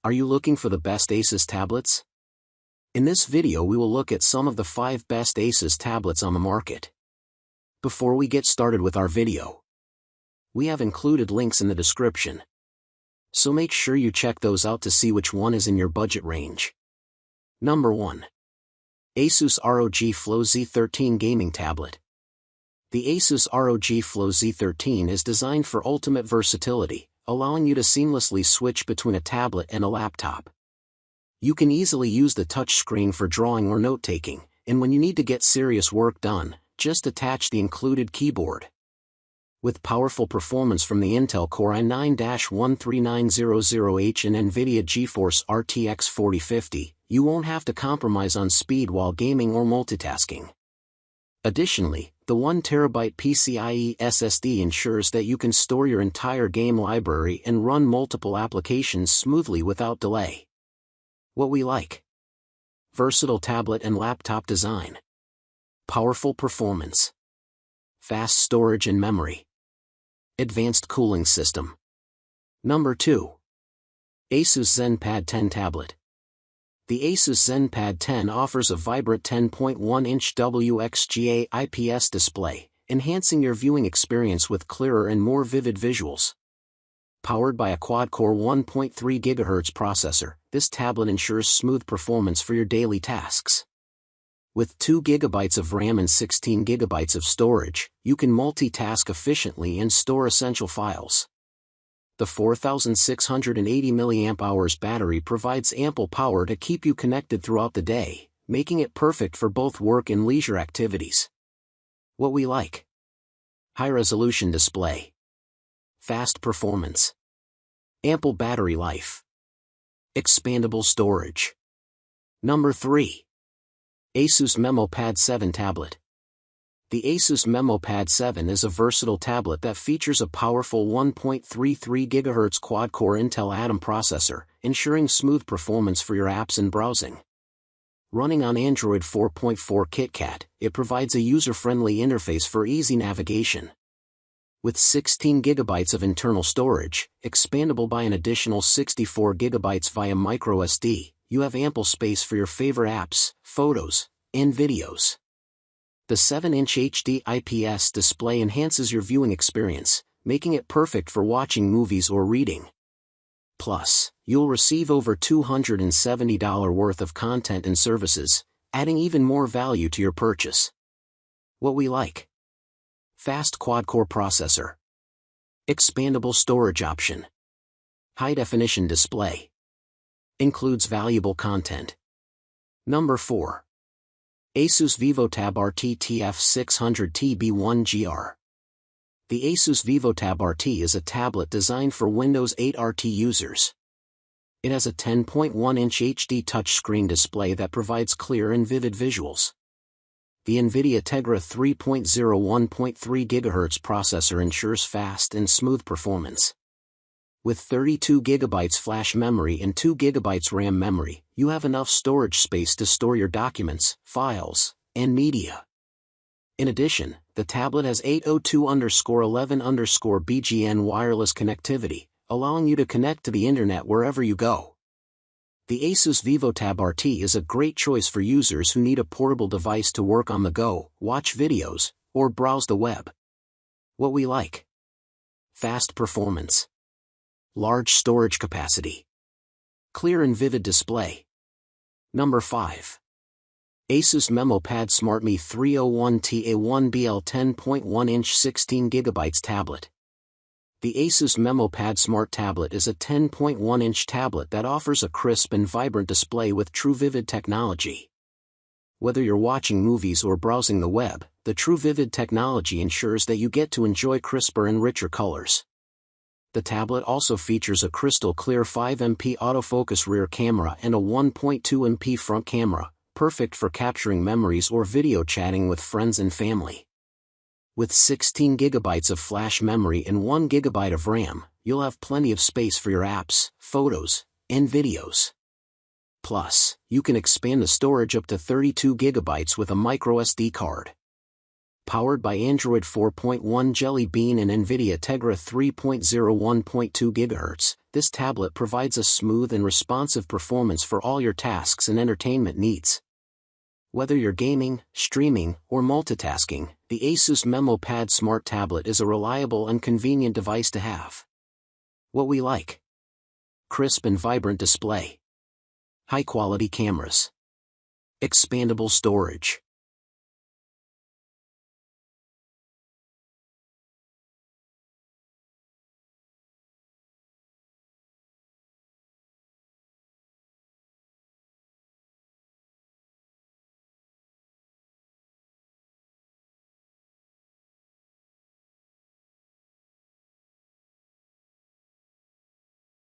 Are you looking for the best ASUS tablets? In this video we will look at some of the 5 best ASUS tablets on the market. Before we get started with our video, we have included links in the description, so make sure you check those out to see which one is in your budget range. Number 1. ASUS ROG Flow Z13 Gaming Tablet. The ASUS ROG Flow Z13 is designed for ultimate versatility, allowing you to seamlessly switch between a tablet and a laptop. You can easily use the touchscreen for drawing or note-taking, and when you need to get serious work done, just attach the included keyboard. With powerful performance from the Intel Core i9-13900H and NVIDIA GeForce RTX 4050, you won't have to compromise on speed while gaming or multitasking. Additionally, the 1TB PCIe SSD ensures that you can store your entire game library and run multiple applications smoothly without delay. What we like: versatile tablet and laptop design, powerful performance, fast storage and memory, advanced cooling system. Number 2. ASUS ZenPad 10 Tablet. The ASUS ZenPad 10 offers a vibrant 10.1-inch WXGA IPS display, enhancing your viewing experience with clearer and more vivid visuals. Powered by a quad-core 1.3 GHz processor, this tablet ensures smooth performance for your daily tasks. With 2 GB of RAM and 16 GB of storage, you can multitask efficiently and store essential files. The 4680 mAh battery provides ample power to keep you connected throughout the day, making it perfect for both work and leisure activities. What we like: high-resolution display, fast performance, ample battery life, expandable storage. Number 3. ASUS MeMO Pad 7 Tablet. The ASUS MeMO Pad 7 is a versatile tablet that features a powerful 1.33 GHz quad-core Intel Atom processor, ensuring smooth performance for your apps and browsing. Running on Android 4.4 KitKat, it provides a user-friendly interface for easy navigation. With 16 GB of internal storage, expandable by an additional 64 GB via microSD, you have ample space for your favorite apps, photos, and videos. The 7-inch HD IPS display enhances your viewing experience, making it perfect for watching movies or reading. Plus, you'll receive over $270 worth of content and services, adding even more value to your purchase. What we like: fast quad-core processor, expandable storage option, high-definition display, includes valuable content. Number 4. ASUS VivoTab RT TF600TB1GR. The ASUS VivoTab RT is a tablet designed for Windows 8 RT users. It has a 10.1-inch HD touchscreen display that provides clear and vivid visuals. The NVIDIA Tegra 3.0 1.3 GHz processor ensures fast and smooth performance. With 32 GB flash memory and 2 GB RAM memory, you have enough storage space to store your documents, files, and media. In addition, the tablet has 802.11.BGN wireless connectivity, allowing you to connect to the internet wherever you go. The ASUS VivoTab RT is a great choice for users who need a portable device to work on the go, watch videos, or browse the web. What we like: fast performance, large storage capacity, clear and vivid display. Number 5. ASUS MeMO Pad SmartMe 301TA1BL 10.1-inch 16 GB tablet. The ASUS MeMO Pad Smart Tablet is a 10.1-inch tablet that offers a crisp and vibrant display with True Vivid technology. Whether you're watching movies or browsing the web, the True Vivid technology ensures that you get to enjoy crisper and richer colors. The tablet also features a crystal clear 5MP autofocus rear camera and a 1.2MP front camera, perfect for capturing memories or video chatting with friends and family. With 16 GB of flash memory and 1 GB of RAM, you'll have plenty of space for your apps, photos, and videos. Plus, you can expand the storage up to 32 GB with a microSD card. powered by Android 4.1 Jelly Bean and NVIDIA Tegra 3.0 1.2 GHz, this tablet provides a smooth and responsive performance for all your tasks and entertainment needs. Whether you're gaming, streaming, or multitasking, the ASUS MeMO Pad Smart Tablet is a reliable and convenient device to have. What we like: crisp and vibrant display, high-quality cameras, expandable storage,